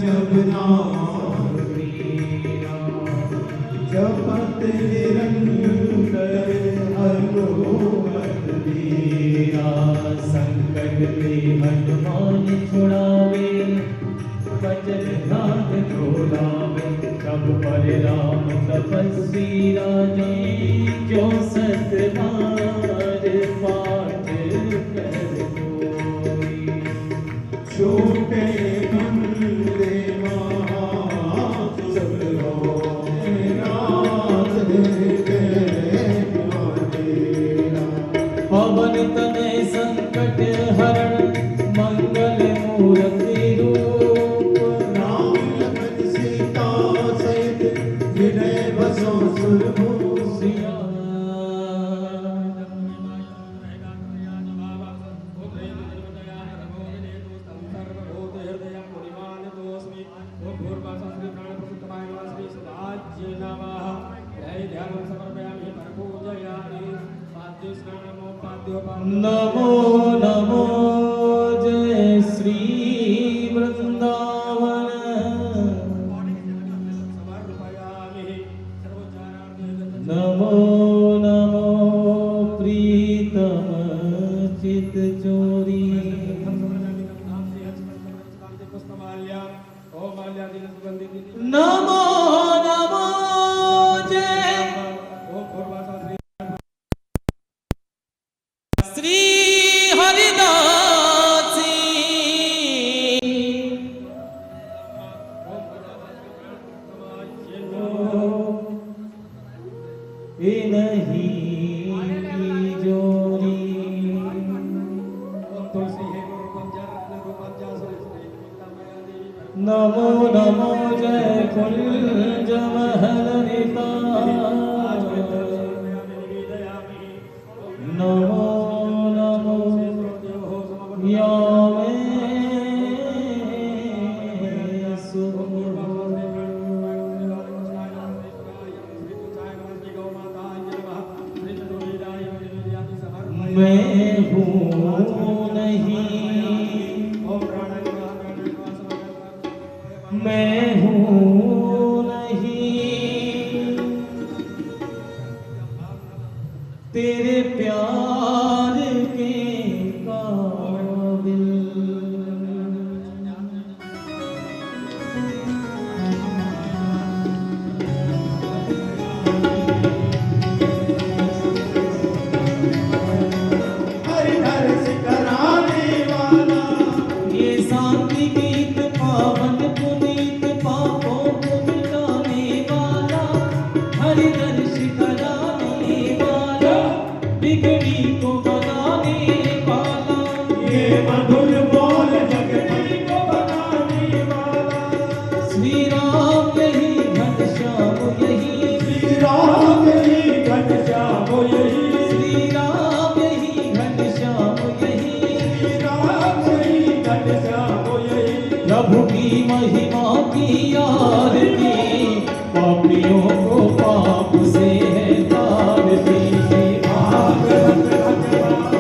जब नाम मीरा जपत निरंतर हनुमत वीरा। संकट ते हनुमान छुड़ावे वचन ध्यान ढोलावे। तब पर राम तपस्वी राजा जो सतबार पाठ कर कोई। छोटे बंदे पवन तनय संकट हरण मंगल मूर्ति रूप। राम लखन सीता सहित विनय बसो सुरभूषिया। नमो नमो जय श्री वृंदावन। नमो नमो प्रीतम चित चोरी। नमो नमो जय श्री हरिदासी। इन्हीं की जोड़ी। नमो नमो जय कुंज महल निताय। नमो नमो यावे मैं हूँ नहीं, मैं हूँ नहीं तेरे प्यार के काबिल। प्रभु की महिमा की आरती, पापियों को पाप से है तारती।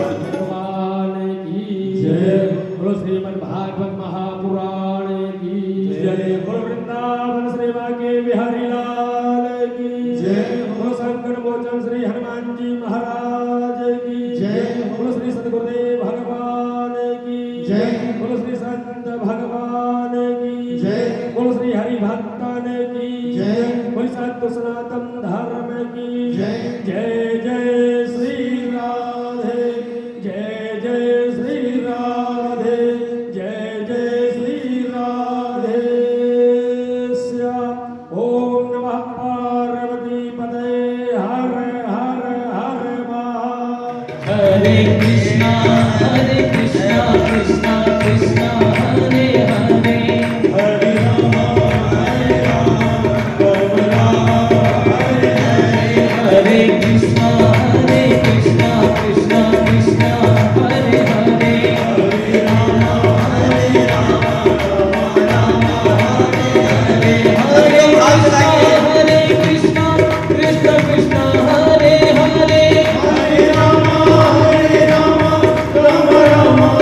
भगवान की जय। बोलो श्रीमद् भागवत महापुराण की जय। बोलो वृंदावन श्री बांके बिहारी लाल की जय। बोलो संकट मोचन श्री हनुमान जी महाराज की जय। बोलो श्री सद्गुरुदेव भगवान की जय। बोलो श्री संत भगवान की जय। बोलो श्री हरि भक्तन की जय। बोलो सत्य सनातन धर्म की जय। जय जय श्री राधे, जय जय श्री राधे, जय जय श्री राधे श्याम। ओम नमः पार्वती पते हर हर हर महादेव। हरे कृष्णा कृष्णा कृष्णा हरे हरे, हरे राम हरे हरे, हरे कृष्णा कृष्णा कृष्णा हरे हरे, हरे राम हरे हरे, हरे कृष्णा कृष्णा कृष्णा हरे हरे, हरे राम राम राम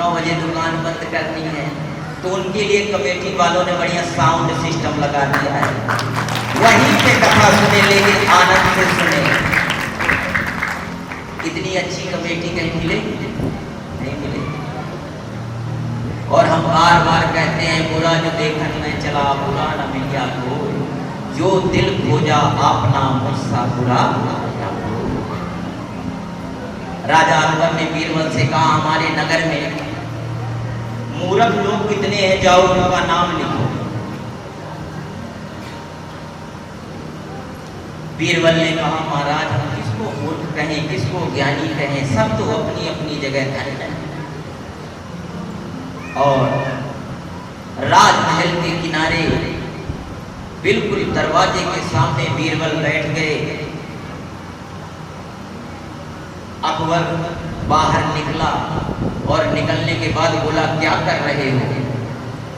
9 बजे दुकान बंद करनी है, तो उनके लिए कमेटी वालों ने बढ़िया साउंड सिस्टम लगा दिया है, वहीं पे कथा सुने, लेकिन आनंद से सुने। इतनी अच्छी कमेटी कहीं मिलेगी? नहीं मिलेगी। और हम बार बार कहते हैं बुरा जो देखन में चला बुरा न मिलिया को, जो दिल खोजा आपना मुझसा बुरा। राजा अकबर ने बीरबल से कहा हमारे नगर में मूर्ख लोग कितने हैं, जाओ उनका नाम लिखो। बीरबल ने कहा महाराज हम किसको मूर्ख कहें, किसको ज्ञानी कहें, सब तो अपनी अपनी जगह धन्य हैं। और राजमहल के किनारे बिल्कुल दरवाजे के सामने बीरबल बैठ गए। अकबर बाहर निकला और निकलने के बाद बोला क्या कर रहे हो?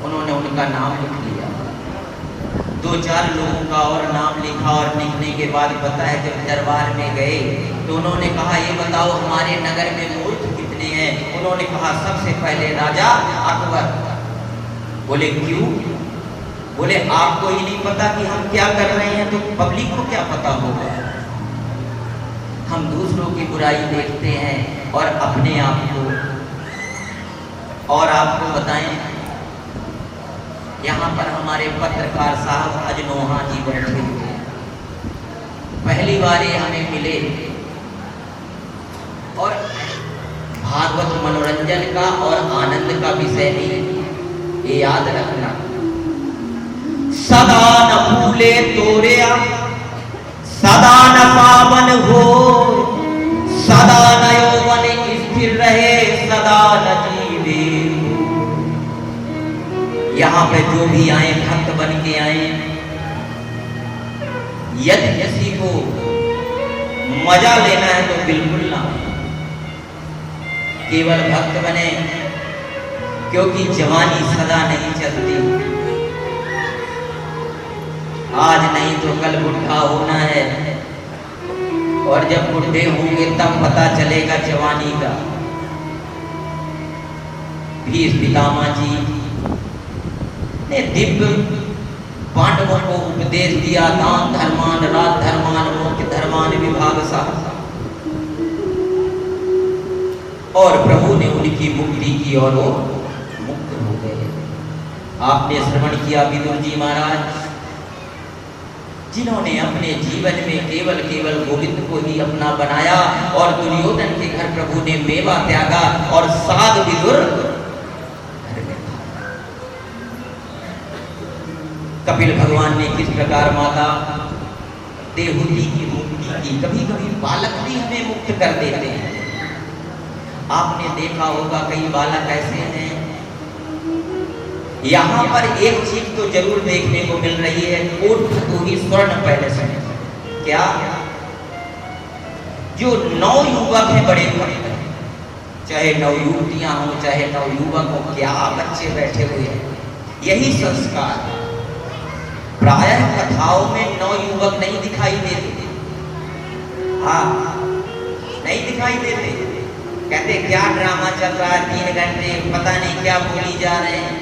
उन्होंने उनका नाम लिख लिया। 2-4 लोगों का और नाम लिखा और लिखने के बाद पता है जब दरबार में गए तो उन्होंने कहा ये बताओ हमारे नगर में मूर्ख कितने हैं? उन्होंने कहा सबसे पहले राजा अकबर। बोले क्यों? बोले आपको ही नहीं पता कि हम क्या कर रहे हैं, तो पब्लिक को क्या पता होगा? हम दूसरों की बुराई देखते हैं और अपने आप को। और आपको बताएं, यहाँ पर हमारे पत्रकार साहब अजनोहा जी बैठे हुए, पहली बार ये हमें मिले। और भागवत मनोरंजन का और आनंद का विषय नहीं, ये याद रखना। सदा न भूले तोरेया, सदा न पावन हो, सदा न यौवन स्थिर रहे, सदा न जीवे। यहाँ पे जो भी आए भक्त बन के आए, यदि किसी को मजा लेना है तो बिल्कुल ना, केवल भक्त बने, क्योंकि जवानी सदा नहीं चलती। आज नहीं तो कल बुढ़ा होना है, और जब बुढ़े होंगे तब पता चलेगा जवानी का। भीष्म पितामह जी ने दिव्य पांडवों को उपदेश दिया, दान धर्मान राज धर्मान मोक्ष धर्मान विभाग साह। और प्रभु ने उनकी मुक्ति की और वो मुक्त हो गए। आपने श्रवण किया विदुर जी महाराज, जिन्होंने अपने जीवन में केवल गोविंद को ही अपना बनाया, और दुर्योधन के घर प्रभु ने मेवा त्यागा और साध विदुर घर में था। कपिल भगवान ने किस प्रकार माता देवहूति की मुक्ति की। कभी कभी बालक भी हमें मुक्त कर देते हैं। आपने देखा होगा कई बालक ऐसे हैं, यहाँ पर एक चीज तो जरूर देखने को मिल रही है, कोट हुई स्वर्ण पैलेस में। क्या? जो 9 युवक हैं बड़े भक्त हैं, चाहे 9 युवतियां हो चाहे 9 युवक हो, क्या बच्चे बैठे हुए हैं। यही संस्कार प्रायः कथाओं में 9 युवक नहीं दिखाई देते। हाँ, नहीं दिखाई देते। कहते क्या ड्रामा चल रहा है, 3 घंटे पता नहीं क्या बोली जा रहे हैं।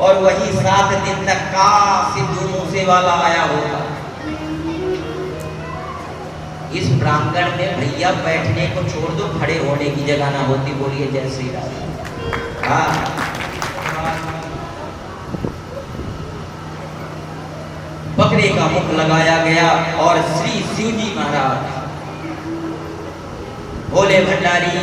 और वही 7 दिन तक का सिद्धू मूसे वाला आया होगा। इस प्रांगण में भैया बैठने को छोड़ दो, खड़े होने की जगह ना होती। बोलिए जय श्री राम। हाँ, बकरे का मुख लगाया गया और श्री शिव जी महाराज भोले भंडारी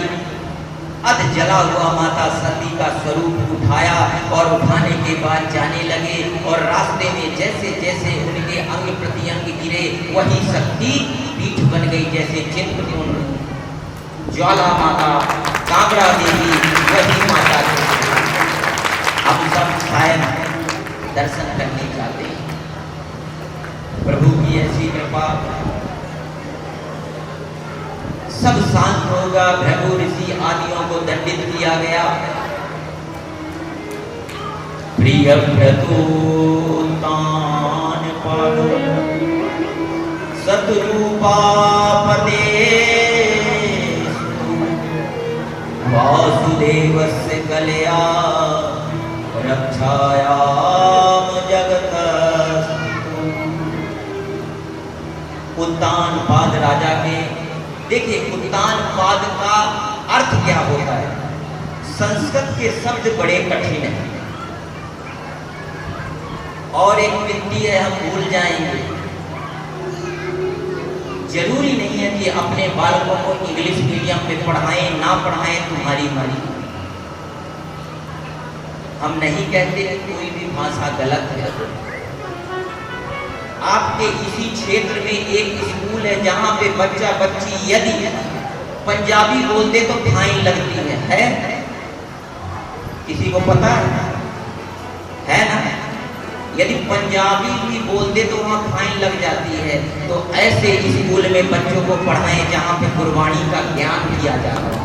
अध जला हुआ माता सती का स्वरूप उठाया, और उठाने के बाद जाने लगे। और रास्ते में जैसे जैसे उनके अंग प्रत्यंग गिरे, वही शक्ति पीठ बन गई, जैसे चिंतपूर्ण ज्वाला माता कामरा देवी वही माता थी। हम सब शायद दर्शन करने जाते हैं। प्रभु की ऐसी कृपा, सब शांत होगा। भृगु ऋषि आदियों को दंडित किया गया। प्रिय तान पादो सतरूपा पदे वासुदेवस्य कलया रक्षायाम जगतस्तु। उत्तान पाद राजा के, देखिए उत्तान पाद का अर्थ क्या होता है। संस्कृत के शब्द बड़े कठिन हैं और एक मिट्टी है, हम भूल जाएंगे। जरूरी नहीं है कि अपने बालकों को इंग्लिश मीडियम में पढ़ाएं, ना पढ़ाएं तुम्हारी मर्जी। हम नहीं कहते कि कोई भी भाषा गलत है। आपके इसी क्षेत्र में एक स्कूल है जहां पे बच्चा बच्ची यदि पंजाबी बोलते तो फाइन लगती है? किसी को पता है ना? यदि पंजाबी भी बोलते तो वहाँ फाइन लग जाती है। तो ऐसे स्कूल में बच्चों को पढ़ाएं जहाँ पे गुरबाणी का ज्ञान दिया जा रहा है,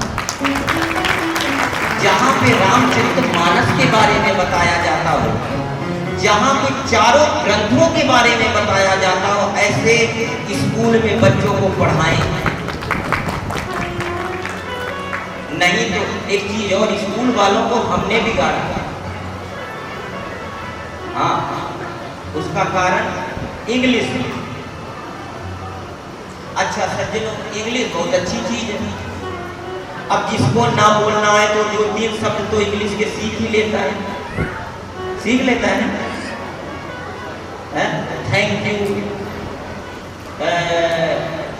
जहाँ पे रामचरितमानस के बारे में बताया जाता हो, जहाँ पे चारों ग्रंथों के बारे में बताया जाता हो, ऐसे स्कूल में बच्चों को पढ़ाएं। नहीं तो एक चीज और, स्कूल वालों को हमने बिगाड़ा। हाँ, उसका कारण इंग्लिश। अच्छा सज्जनों, इंग्लिश बहुत अच्छी चीज है। अब जिसको ना बोलना है तो 2-3 शब्द तो इंग्लिश के सीख ही लेता है, सीख लेता है। Thank you,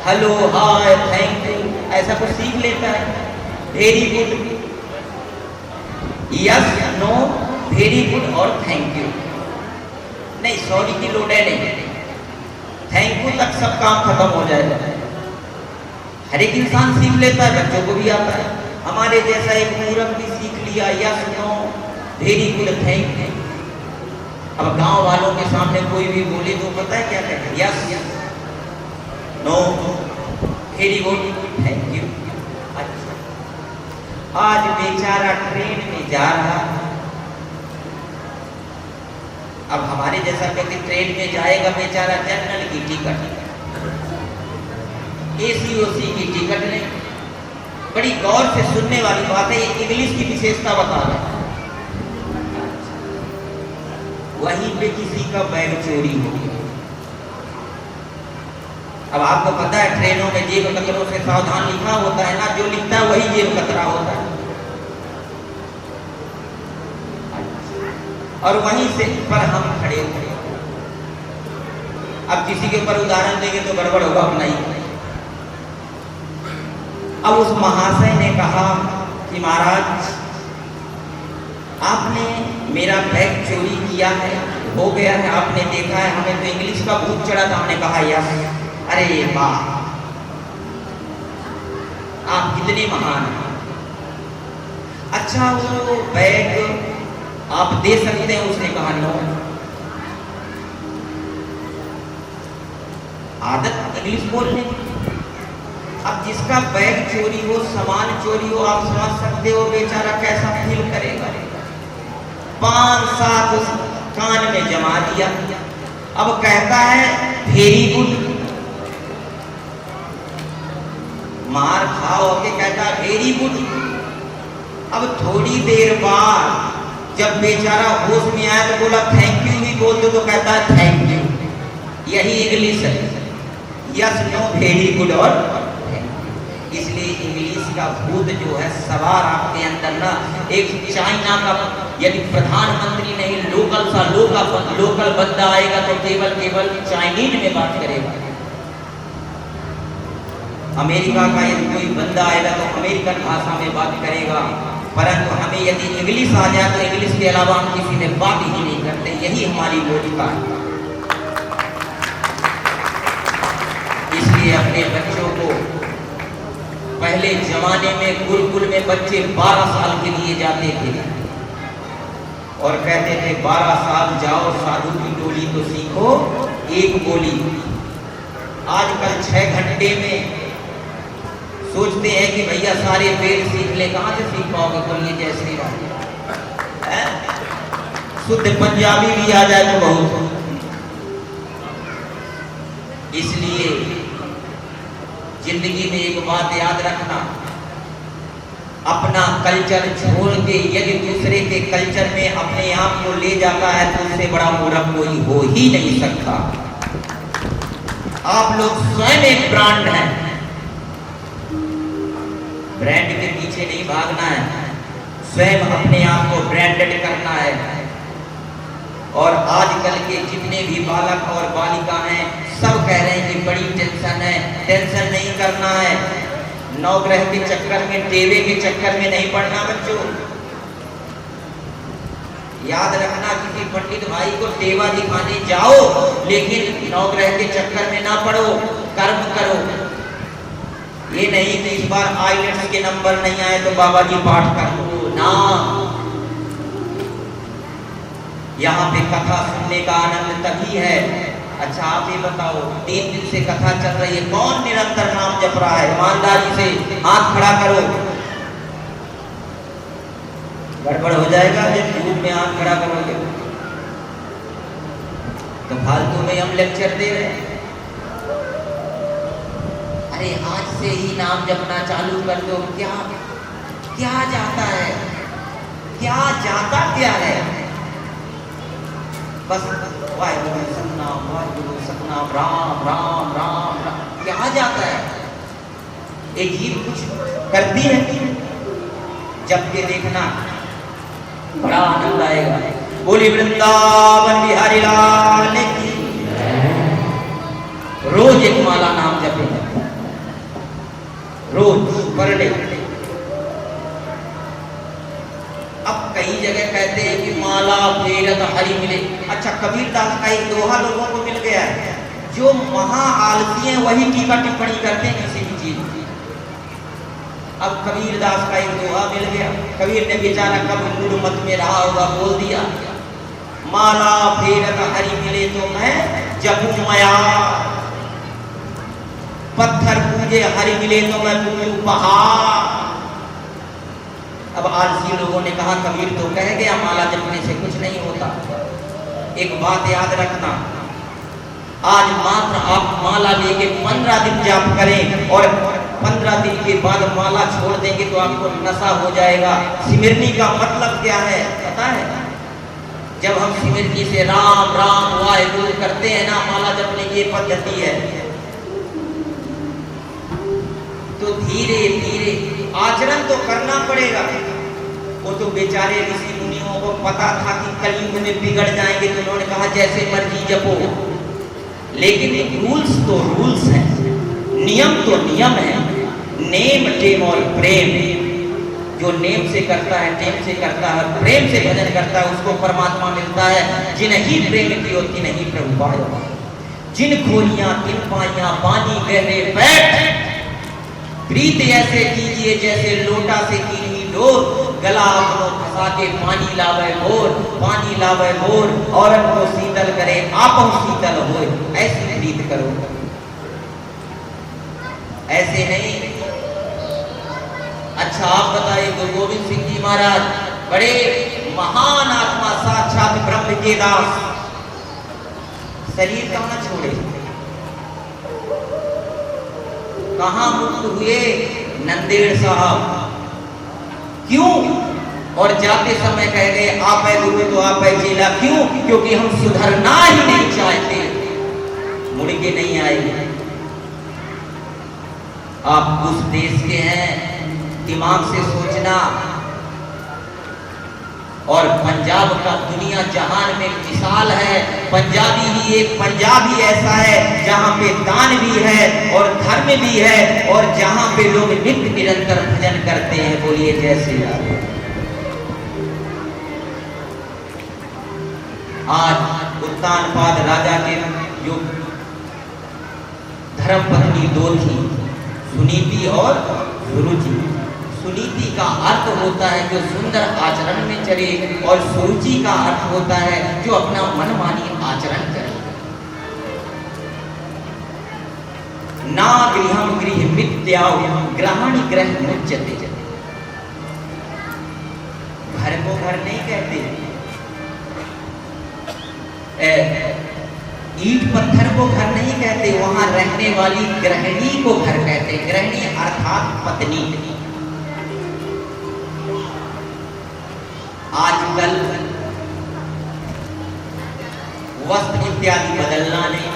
hello, hi, thank you, ऐसा कुछ सीख लेता है। Very good, yes, no, very good और थैंक यू। नहीं, सॉरी की लोड है नहीं, थैंक यू तक सब काम खत्म हो जाएगा। हर एक इंसान सीख लेता है, बच्चों को भी आता है। हमारे जैसा एक मूर्ख भी सीख लिया, yes, no, very good, thank you. अब गांव वालों के सामने कोई भी बोले तो पता है क्या कहते? Yes, no, very good, thank you. अच्छा, आज बेचारा ट्रेन में जा रहा, अब हमारे जैसा व्यक्ति ट्रेन में जाएगा बेचारा, जनरल की टिकट, एसी ओसी की टिकट नहीं। बड़ी गौर से सुनने वाली बात है, ये इंग्लिश की विशेषता बता रहा है। वहीं पे किसी का बैग चोरी हो गया। अब आपको पता है ट्रेनों में जेब कतरों से सावधान लिखा होता है ना, जो लिखता है वही जेब कतरा होता है। और वहीं से पर हम खड़े हुए। अब किसी के ऊपर उदाहरण देंगे तो गड़बड़ होगा, अपना ही। अब उस महाशय ने कहा कि महाराज, आपने मेरा बैग चोरी किया है, हो गया है, आपने देखा है, हमें तो इंग्लिश का भूत चढ़ा था। हमने कहा यस। अरे वाह, आप कितने महान हैं। अच्छा, वो बैग आप दे सकते हैं? उसने कहा नो। आदत इंग्लिश बोलने की। अब जिसका बैग चोरी हो, सामान चोरी हो, आप समझ सकते हो बेचारा कैसा फील करेगा। 5-7 उस कान में जमा दिया। अब कहता है वेरी गुड, मार खाओ के कहता है वेरी गुड। अब थोड़ी देर बाद जब बेचारा होश में आया तो बोला थैंक यू भी बोल दो, तो कहता है थैंक यू। यही इंग्लिश है, यस, नो, वेरी गुड और थैंक यू। इसलिए इंग्लिश का भूत जो है सवार आपके अंदर ना। एक चाइना का यदि प्रधानमंत्री नहीं, लोकल बंदा आएगा तो केवल चाइनीज में बात करेगा। अमेरिका का यदि कोई बंदा आएगा तो अमेरिकन भाषा में बात करेगा। परंतु हमें यदि इंग्लिश आ जाए तो इंग्लिश के अलावा हम किसी से बात ही नहीं करते। यही हमारी मूर्खता है। इसलिए अपने बच्चों को, पहले जमाने में गुरुकुल में बच्चे 12 साल के लिए जाते थे और कहते थे 12 साल जाओ, साधु की टोली तो सीखो एक बोली। आजकल 6 घंटे में सोचते हैं कि भैया सारे वेद सीख ले। कहां से सीख पाओगे? बोलिए जय श्री राम। शुद्ध पंजाबी भी आ जाए तो बहुत। इसलिए जिंदगी में एक बात याद रखना, अपना कल्चर छोड़ के यदि दूसरे के कल्चर में अपने आप को ले जाता है तो उससे बड़ा मूर्ख कोई हो ही नहीं सकता। आप लोग स्वयं एक ब्रांड हैं, ब्रांड के पीछे नहीं भागना है, स्वयं अपने आप को ब्रांडेड करना है। और आजकल के जितने भी बालक और बालिका हैं सब कह रहे हैं कि बड़ी टेंशन है। टेंशन नहीं करना है, नवग्रह के चक्कर में, टेवे के चक्कर में नहीं पड़ना बच्चों। याद रखना, किसी पंडित भाई को टेवा दिखाने जाओ लेकिन नवग्रह के चक्कर में ना पड़ो, कर्म करो। ये नहीं कि इस बार आईलेट्स के नंबर नहीं आए तो बाबा जी पाठ कर लो ना। यहाँ पे कथा सुनने का आनंद तभी है। अच्छा आप ये बताओ, 3 दिन से कथा चल रही है, कौन निरंतर नाम जप रहा है? ईमानदारी से हाथ खड़ा करो। गड़बड़ हो जाएगा जब ग्रुप में हाथ खड़ा करोगे तो फालतू में हम लेक्चर दे रहे हैं। अरे आज से ही नाम जपना चालू कर दो। क्या क्या जाता है, क्या जाता क्या है? बस वाहिगुरु सतनाम, वाहिगुरु सतनाम, राम राम राम राम, क्या जाता है? एक जीव कुछ करती है, जब के देखना बड़ा आनंद आएगा। बोली वृंदावन बिहारी लाल की। रोज एक माला नाम जपे, रोज पर डे। अब कई जगह कहते हैं कि माला फेरत हरि मिले। अच्छा, कबीरदास का एक दोहा लोगों को मिल गया है, जो महा आलसी हैं वही टीका टिप्पणी करते हैं किसी भी चीज की। अब कबीरदास का एक दोहा मिल गया, कबीर ने बेचारा कब मूड मत में रहा होगा, बोल दिया माला फेरत हरि मिले तो मैं जपू माया, पत्थर पूजे हरि मिले तो मैं पूजू पहाड़। अब आलसी लोगों ने कहा कबीर तो कह गया माला जपने से कुछ नहीं होता। एक बात याद रखना, आज मात्र आप माला लेके 15 दिन जाप करें और 15 दिन के बाद माला छोड़ देंगे तो आपको नशा हो जाएगा। सिमरनी का मतलब क्या है पता है? जब हम सिमरनी से राम राम वाहिगुरु करते हैं ना, माला जपने की पद्धति है, तो धीरे धीरे आचरण तो करना पड़ेगा। वो तो बेचारे ऋषि मुनियों को पता था कि कलयुग में बिगड़ जाएंगे तो उन्होंने कहा जैसे मर्जी जपो, लेकिन रूल्स तो रूल्स हैं, नियम तो नियम है। नेम टेम और प्रेम, जो नेम से करता है, टेम से करता है, प्रेम से भजन करता है, उसको परमात्मा मिलता है। जिन्हीं प्रेम की और तिन्हीं प्रभु पाया, जिन खोलियां तिन पाइयां पानी गहरे बैठ, प्रीत ऐसे कीजिए जैसे लोटा से कीनी डोर, गला अपनो फंसा के पानी लावे मोर, पानी लावे मोर, औरत को शीतल करे आपो शीतल होए, ऐसी प्रीत करो। ऐसे नहीं। अच्छा आप बताइए, गुरु गोविंद सिंह जी महाराज बड़े महान आत्मा, साक्षात ब्रह्म के दास, शरीर कहाँ छोड़े, कहाँ मुक्त हुए? नंदेड़ साहब। क्यों? और जाते समय कह गए आप है गुरु तो आप है चेला। क्यों? क्योंकि हम सुधरना ही नहीं चाहते, मुड़ के नहीं आए। आप उस देश के हैं, दिमाग से सोचना। और पंजाब का दुनिया जहान में मिसाल है। पंजाबी ही एक पंजाबी ऐसा है जहाँ पे दान भी है और धर्म भी है और जहाँ पे लोग नित्य निरंतर भजन करते हैं। बोलिए जय श्री राम। आज उत्तानपाद राजा के जो धर्मपत्नी 2 थी, सुनीति और सुरुचि। सुनीति का अर्थ होता है जो सुंदर आचरण में चले और सुरुचि का अर्थ होता है जो अपना मनमानी आचरण करे। ना गृहम गृह मित्याव ग्रहण ग्रह मुच्यते। घर को घर नहीं कहते, ईंट पत्थर को घर नहीं कहते, वहां रहने वाली गृहिणी को घर कहते। गृहिणी अर्थात पत्नी। आजकल वस्त्र इत्यादि बदलना नहीं।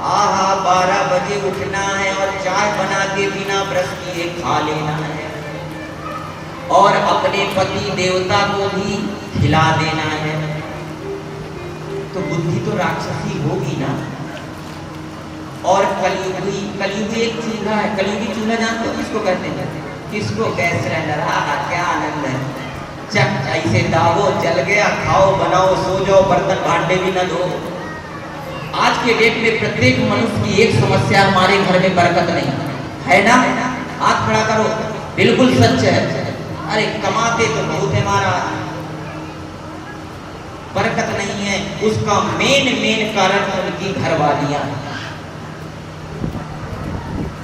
आहा 12 बजे उठना है और चाय बना के बिना ब्रश किए खा लेना है और अपने पति देवता को भी खिला देना है, तो बुद्धि तो राक्षसी होगी ना। और कलयुगी एक चूल्हा है, कलयुगी चूल्हा जानते हो किसको कहते हैं? किसको? Gas cylinder. आहा क्या आनंद है, चक ऐसे दावो, जल गया, खाओ बनाओ सो जाओ, बर्तन भांडे भी न धो। आज के डेट में प्रत्येक मनुष्य की एक समस्या, हमारे घर में बरकत नहीं है ना। हाथ खड़ा करो, बिल्कुल सच है। अरे कमाते तो बहुत है महाराज, बरकत नहीं है। उसका मेन कारण उनकी घरवालियां।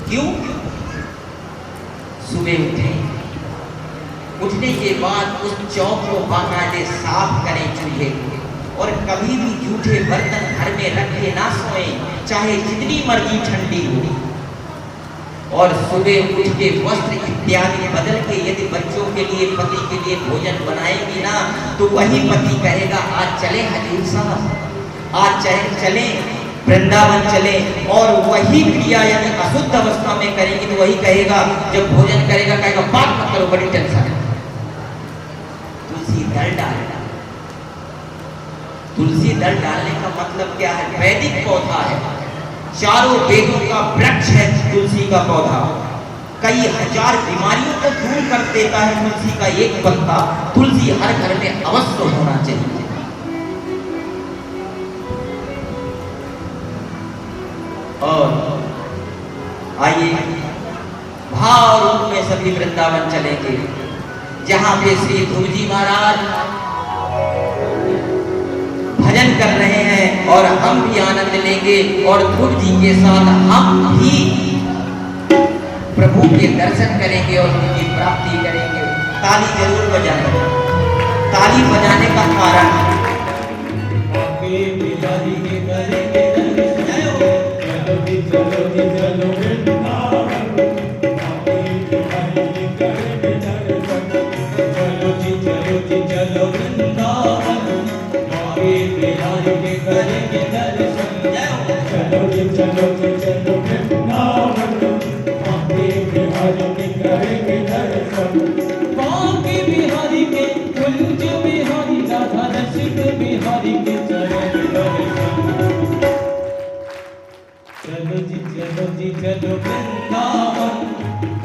क्यों? सुबह उठने के बाद उस चौक को बाकायदे साफ करें चूल्हे को, और कभी भी जूठे बर्तन घर में रखे ना सोए, चाहे जितनी मर्जी ठंडी हो। और सुबह उठ के वस्त्र इत्यादि बदल के यदि बच्चों के लिए, पति के लिए भोजन बनाएगी ना, तो वही पति कहेगा आज चले हजूर साहब, आज चले वृंदावन चले। और वही क्रिया यदि अशुद्ध अवस्था में करेंगे तो वही कहेगा, जब भोजन करेगा कहेगा बात मत करो, बड़ी टेंशन है। तुलसी दल डालना, तुलसी दल डालने का मतलब क्या है? वैदिक पौधा है, चारों वेदों का वृक्ष है तुलसी का पौधा। कई हजार बीमारियों को दूर कर देता है तुलसी का एक पत्ता। तुलसी हर घर में अवश्य होना चाहिए। और आइए भाव रूप में सभी वृंदावन चलेंगे, जहां पे श्री ध्रुव जी महाराज भजन कर रहे हैं और हम भी आनंद लेंगे और ध्रुव जी के साथ हम भी प्रभु के दर्शन करेंगे और उनकी प्राप्ति करेंगे। ताली जरूर बजाएं। ताली बजाने का कारण चलो वृंदावन, आगे बिहारी के करेंगे दर्शन। चलो चलो वृंदावन, आगे बिहारी के करेंगे दर्शन। चलो जी चलो जी चलो वृंदावन,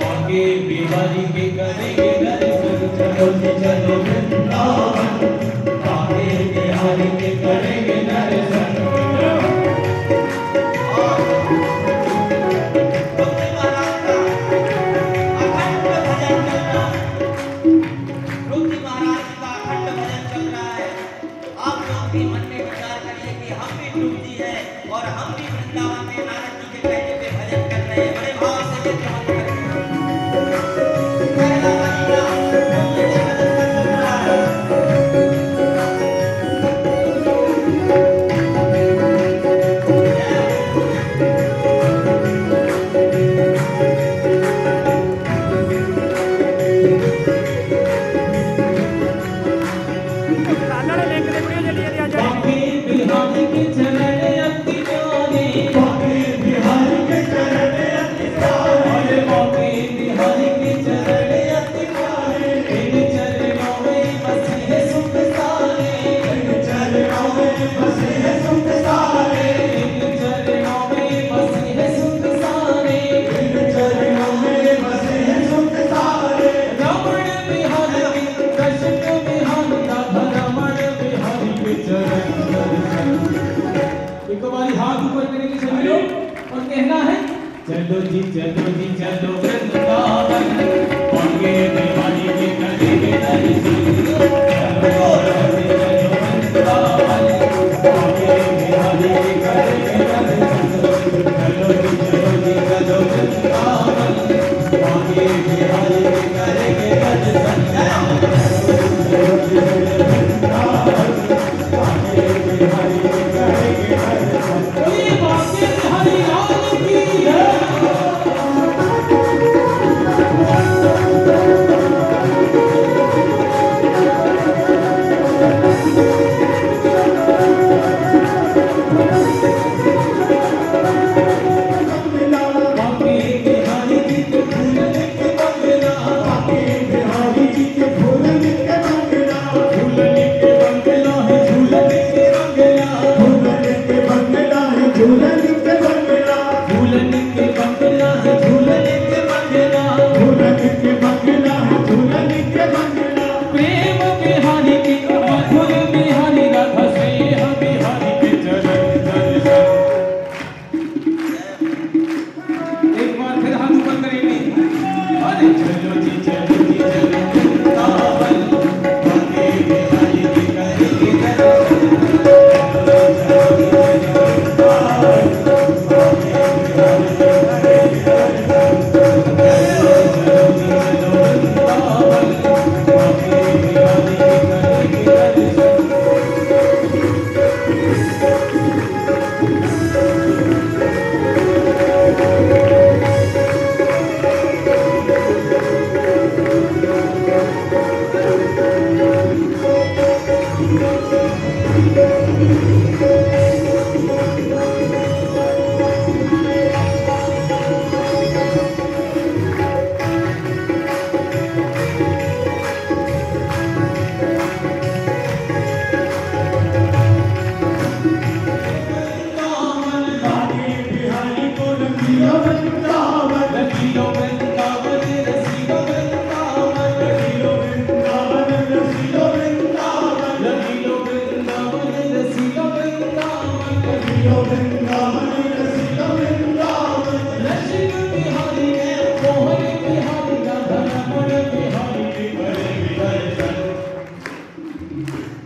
आगे बिहारी के करेंगे दर्शन। चलो जी चलो वृंदावन, आगे बिहारी के करेंगे दर्शन। चलो जी चलो वृंदावन, आगे बिहारी के करेंगे दर्शन। चलो जी वृंदावन, आगे बिहारी के करेंगे दर्शन। कोई बातें हरि राम की है।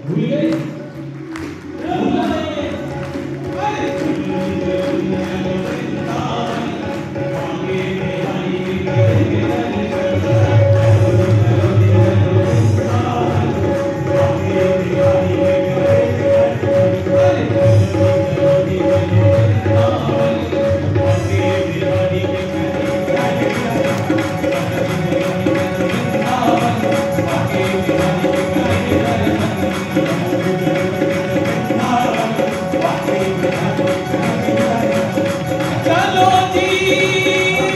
भूल गए? भूलना नहीं है। चलो जी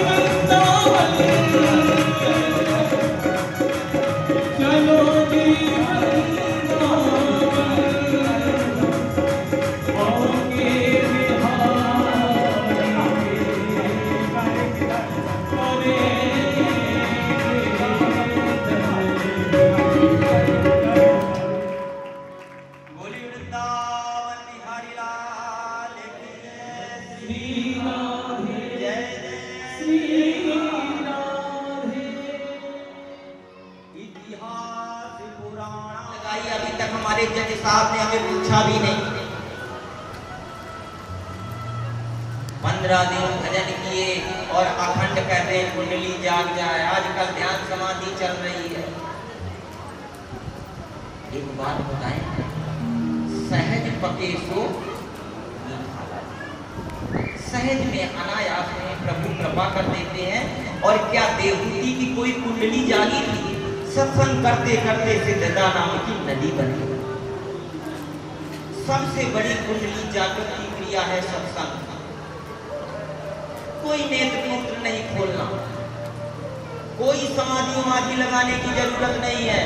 वृंदावन, चलो जी वृंदावन, होंगे बोली वृंदावन बिहारी लाल की श्री राधे, जय श्री राधे। इतिहास पुराण लगाई, अभी तक हमारे जज साहब ने हमें पूछा भी नहीं। 15 दिन भजन किए और अखंड कहते हैं कुंडली जाग जाए। आजकल ध्यान समाधि चल रही है। एक बात बताएं, सहज पके सो सहज में अनायास में प्रभु कृपा कर देते हैं। और क्या देवहूति की कोई कुंडली जागी थी? सत्संग करते करते सिद्धता नाम की नदी बनी। सबसे बड़ी कुंडली जागृत की क्रिया है सत्संग। कोई नेत्र नेत्र नहीं खोलना, कोई समाधि उमाधि लगाने की जरूरत नहीं है,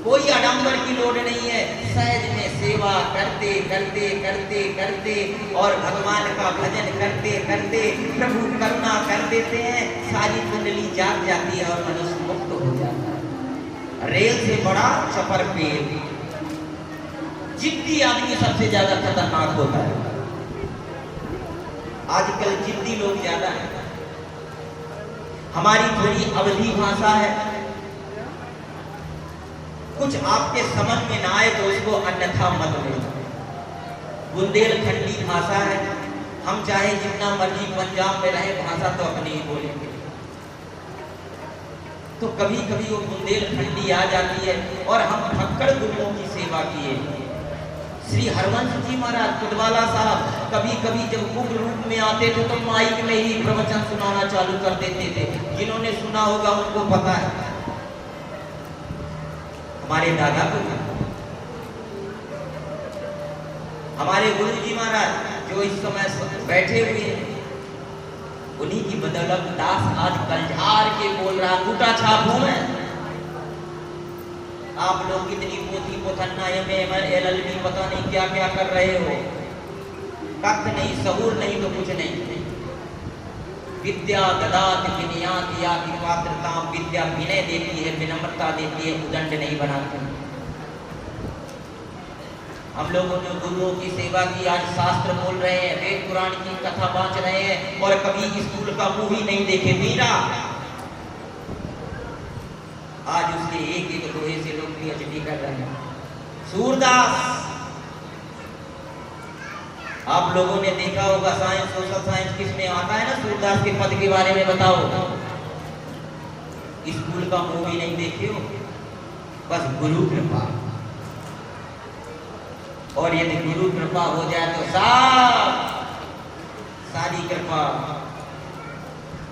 कोई आडंबर की लोड नहीं है। सहज में सेवा करते करते करते करते और भगवान का भजन करते करते प्रभु करुणा कर देते हैं। सारी कुंडली जाग जाती है और मनुष्य मुक्त हो जाता है। रेल से बड़ा चपर पेड़। जिद्दी आदमी सबसे ज्यादा खतरनाक होता है। आजकल जिद्दी लोग ज्यादा है। हमारी थोड़ी अवधि भाषा है, कुछ आपके समझ में ना आए तो उसको अन्यथा मत लेना। बुंदेलखंडी भाषा है। हम चाहे जितना मर्जी पंजाब में रहे, भाषा तो अपनी ही बोलेंगे। तो कभी कभी वो बुंदेलखंडी आ जाती है। और हम फक्कड़ गुरुओं की सेवा किए। श्री हरवंश जी महाराज कुदवाला साहब कभी कभी जब उग्र रूप में आते थे तो माइक में ही प्रवचन सुनाना चालू कर देते थे। जिन्होंने सुना होगा उनको पता है। हमारे दादा को, हमारे गुरु जी महाराज जो इस समय बैठे हुए हैं, उन्हीं की बदौलत दास आज कलझार के बोल रहा, टूटा छाप हूं मैं। आप लोग कितनी पोथी पोथन्ना LLB पता नहीं क्या क्या कर रहे हो। कख नहीं, सहूर नहीं तो कुछ नहीं। विद्या ददात विनयात या पात्रता, विद्या विनय देती है, विनम्रता देती है, उदंड नहीं बनाती। हम लोगों ने गुरुओं की सेवा की, आज शास्त्र बोल रहे हैं, वेद पुराण की कथा बांच रहे हैं और कभी स्कूल का मुंह ही नहीं देखे। मीरा आज उसके एक एक दोहे से लोग PhD कर रहे हैं। सूरदास, आप लोगों ने देखा होगा साइंस, सोशल साइंस किसमें आता है ना, सूरदास के पद के बारे में बताओ। स्कूल का मूवी नहीं देखे हो, बस गुरु कृपा। और यदि गुरु कृपा हो जाए तो सारी कृपा।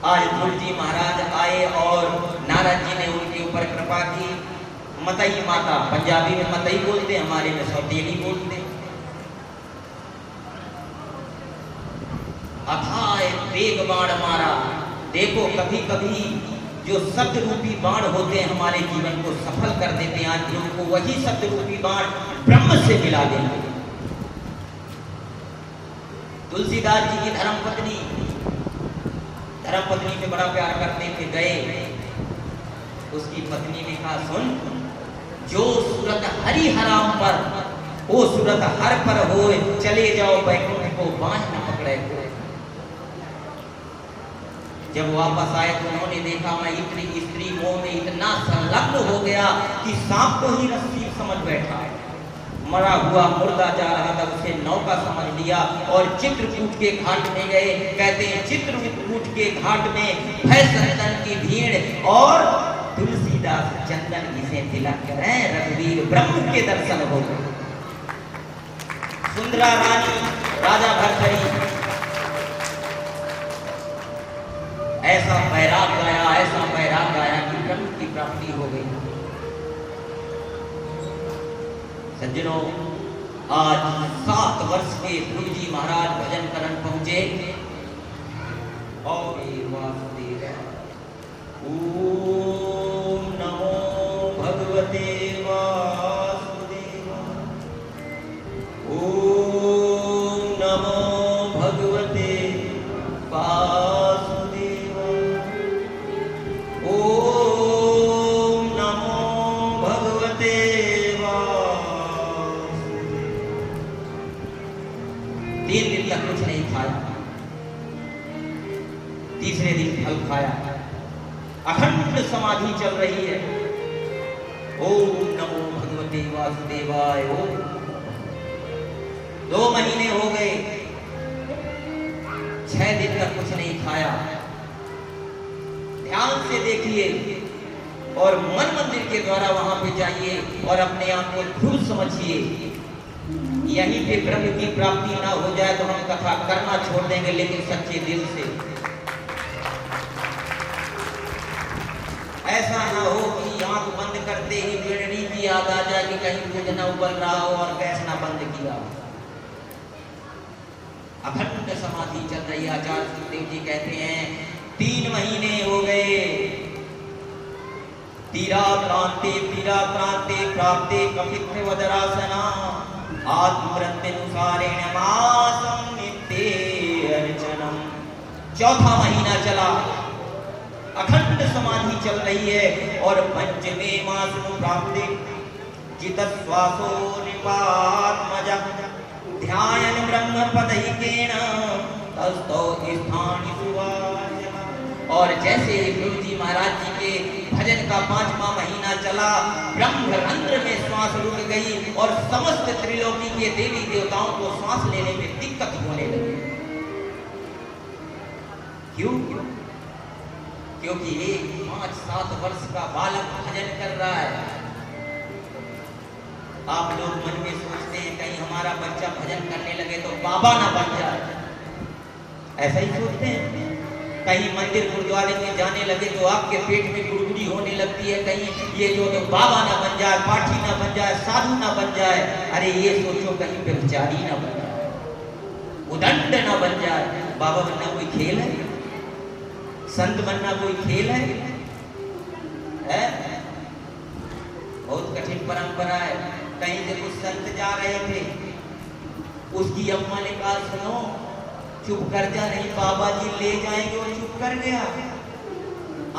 आज ध्रुव जी महाराज आए और नारद जी ने उनके ऊपर कृपा की। मतई माता, पंजाबी में मतई बोलते, हमारे में सौतेली बोलते। अथाय वेग बाण मारा। देखो कभी कभी जो सत्य रूपी बाण होते हैं हमारे जीवन को सफल कर देते हैं। आज लोगों को वही सत्य रूपी बाण ब्रह्म से मिला देंगे। तुलसीदास जी की धर्मपत्नी से बड़ा प्यार करते थे। गए, उसकी पत्नी ने कहा, सुन, जो सूरत हरि हराम पर वो सूरत हर पर होए, चले जाओ बैकुंठ को बांझ न पकड़े। जब वापस आए तो उन्होंने देखा मैं इतनी स्त्री मोह में इतना संलग्न हो गया कि सांप को ही रस्सी समझ बैठा। मरा हुआ मुर्दा जा रहा था, उसे नौका समझ लिया और चित्रकूट के घाट में गए। कहते हैं चित्रकूट के घाट में भय संतन की भीड़ और तुलसीदास चंदन घिसे तिलक करें, रघुवीर ब्रह्म के दर्शन हो गए। सुंदरा रानी राजा भरथरी ऐसा बैराग गाया कि ब्रह्म की प्राप्ति हो गई। सज्जनों, आज 7 वर्ष के ध्रुव जी महाराज भजन करण पहुंचे और वासुदेव ओम नमो भगवते वासुदेव, ओम नमो भगवते वासुदेव, ओम नमो भगवते वासुदेव। 3 दिन तक कुछ नहीं खाया, तीसरे दिन फल खाया। अखंड समाधि चल रही है। ओम नमो भगवते वासुदेवाय। 2 महीने हो गए, 6 दिन तक कुछ नहीं खाया। ध्यान से देखिए और मन मंदिर के द्वारा वहां पे जाइए और अपने आप को ध्रुव समझिए। यहीं पे ब्रह्म की प्राप्ति ना हो जाए तो हम कथा करना छोड़ देंगे, लेकिन सच्चे दिल से। ऐसा ना हो कि आंख बंद करते ही बीड़ी की याद आ जाए कि कहीं दूध न उबल रहा हो और गैस ना बंद किया। अखंड समाधि चल रही है। आचार्य सुखदेव जी कहते हैं 3 महीने हो गए। तीरा क्रांते प्राप्ते कपित्र वज्रासना आत्मवृत्तिनुसारेण मासं नित्ये अर्चनम। 4था महीना चला, अखंड समाधि चल रही है और 5वें मास प्राप्ते जितश्वासो निपात्मज ध्यान ब्रह्म पदैकेन तस्थो स्थानि सुवाचना। और जैसे ही गुरु जी महाराज जी के भजन का 5वां महीना चला, ब्रह्मरंध्र में श्वास रुक गई और समस्त त्रिलोकी के देवी देवताओं को श्वास लेने में दिक्कत होने लगी। क्यों? क्योंकि एक 5-7 वर्ष का बालक भजन कर रहा है। आप लोग मन में सोचते हैं कहीं हमारा बच्चा भजन करने लगे तो बाबा ना बन जाए, ऐसा ही सोचते हैं। कहीं मंदिर गुरुद्वारे में जाने लगे तो आपके पेट में गुड़गुड़ी होने लगती है, कहीं ये जो तो बाबा ना बन जाए, पाठी ना बन जाए, साधु ना बन जाए। अरे ये सोचो कहीं व्यभिचारी ना बन जाए, उदंड ना बन जाए। बाबा बनना कोई खेल है? संत बनना कोई खेल है? बहुत कठिन परंपरा है। कहीं से कुछ संत जा रहे थे, उसकी अम्मा ने कहा सुनो चुप कर जा, नहीं बाबा जी ले जाएंगे। वो चुप कर गया।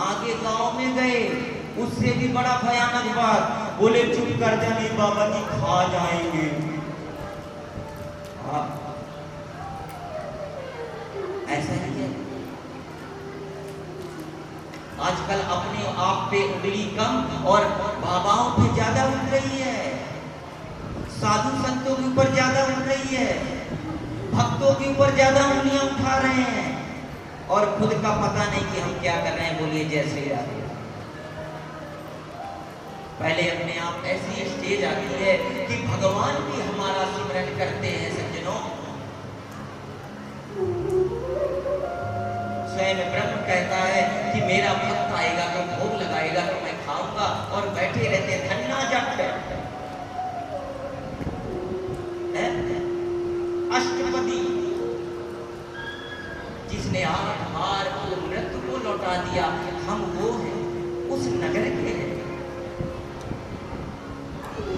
आगे गांव में गए, उससे भी बड़ा भयानक बात, बोले चुप कर जा, नहीं बाबा जी खा जाएंगे। ऐसा ही है। आजकल अपने आप पे उंगली कम और बाबाओं पे ज्यादा उठ रही है, साधु संतों के ऊपर ज्यादा उठ रही है, भक्तों के ऊपर ज्यादा उंगलियां उठा रहे हैं और खुद का पता नहीं कि हम क्या कर रहे हैं। बोलिए जैसे आगे। पहले अपने आप ऐसी स्टेज आती है कि भगवान भी हमारा स्मरण करते हैं। सज्जनों, स्वयं ब्रह्म कहता है कि मेरा भक्त आएगा तो भोग लगाएगा तो मैं खाऊंगा, और बैठे रहते धन्ना जप है। अष्टपदी जिसने 8 बार को मृत्यु को लौटा दिया, हम वो हैं, उस नगर के हैं।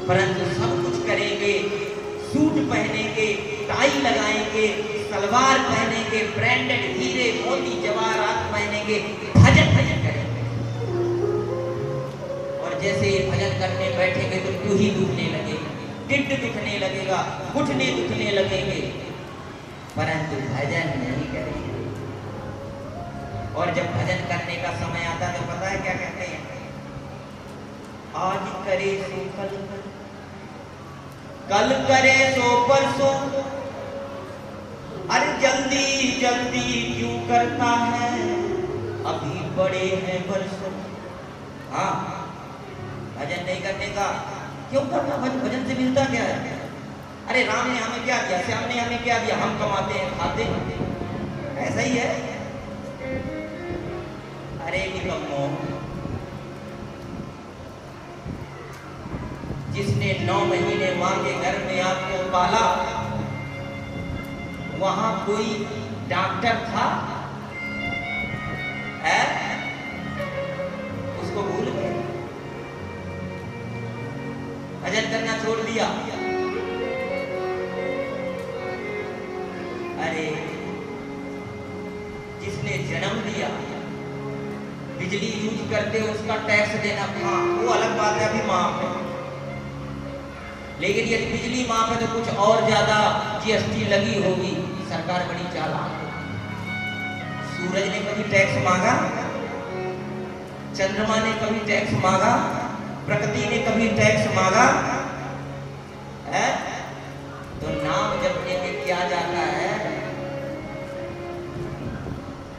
परंतु सब कुछ करेंगे, सूट पहनेंगे, टाई लगाएंगे, सलवार पहनेंगे, ब्रांडेड हीरे मोती जवाहरात पहनेंगे, भजन करेंगे। और जैसे ये भजन करने बैठेंगे तो तू ही दुखने लगेगा, टिड्ड दुखने लगेगा, घुटने दुखने लगेंगे, परंतु भजन नहीं करेंगे। और जब भजन करने का समय आता है तो पता है क्या कहते हैं? आज करे सो कल करे सो परसों, अरे जल्दी जल्दी क्यों करता है, अभी बड़े हैं बरसों। हाँ, भजन नहीं करने का क्यों करना? भजन से मिलता क्या है? अरे राम ने हमें क्या दिया, श्याम ने हमें क्या दिया, हम कमाते हैं खाते हैं, ऐसा ही है। अरे निकम्मो, जिसने 9 महीने मां के घर में आपको पाला, वहां कोई डॉक्टर था है? उसको भूल गए, भजन करना छोड़ दिया। अरे जिसने जन्म दिया, बिजली यूज करते उसका टैक्स देना, हाँ वो अलग बात है, अभी माफ है। लेकिन यदि बिजली माफ है तो कुछ और ज्यादा जीएसटी लगी होगी। सरकार बड़ी चालाक है। सूरज ने कभी टैक्स मांगा? चंद्रमा ने कभी टैक्स मांगा? प्रकृति ने कभी टैक्स मांगा है? तो नाम जपने में क्या जाता है?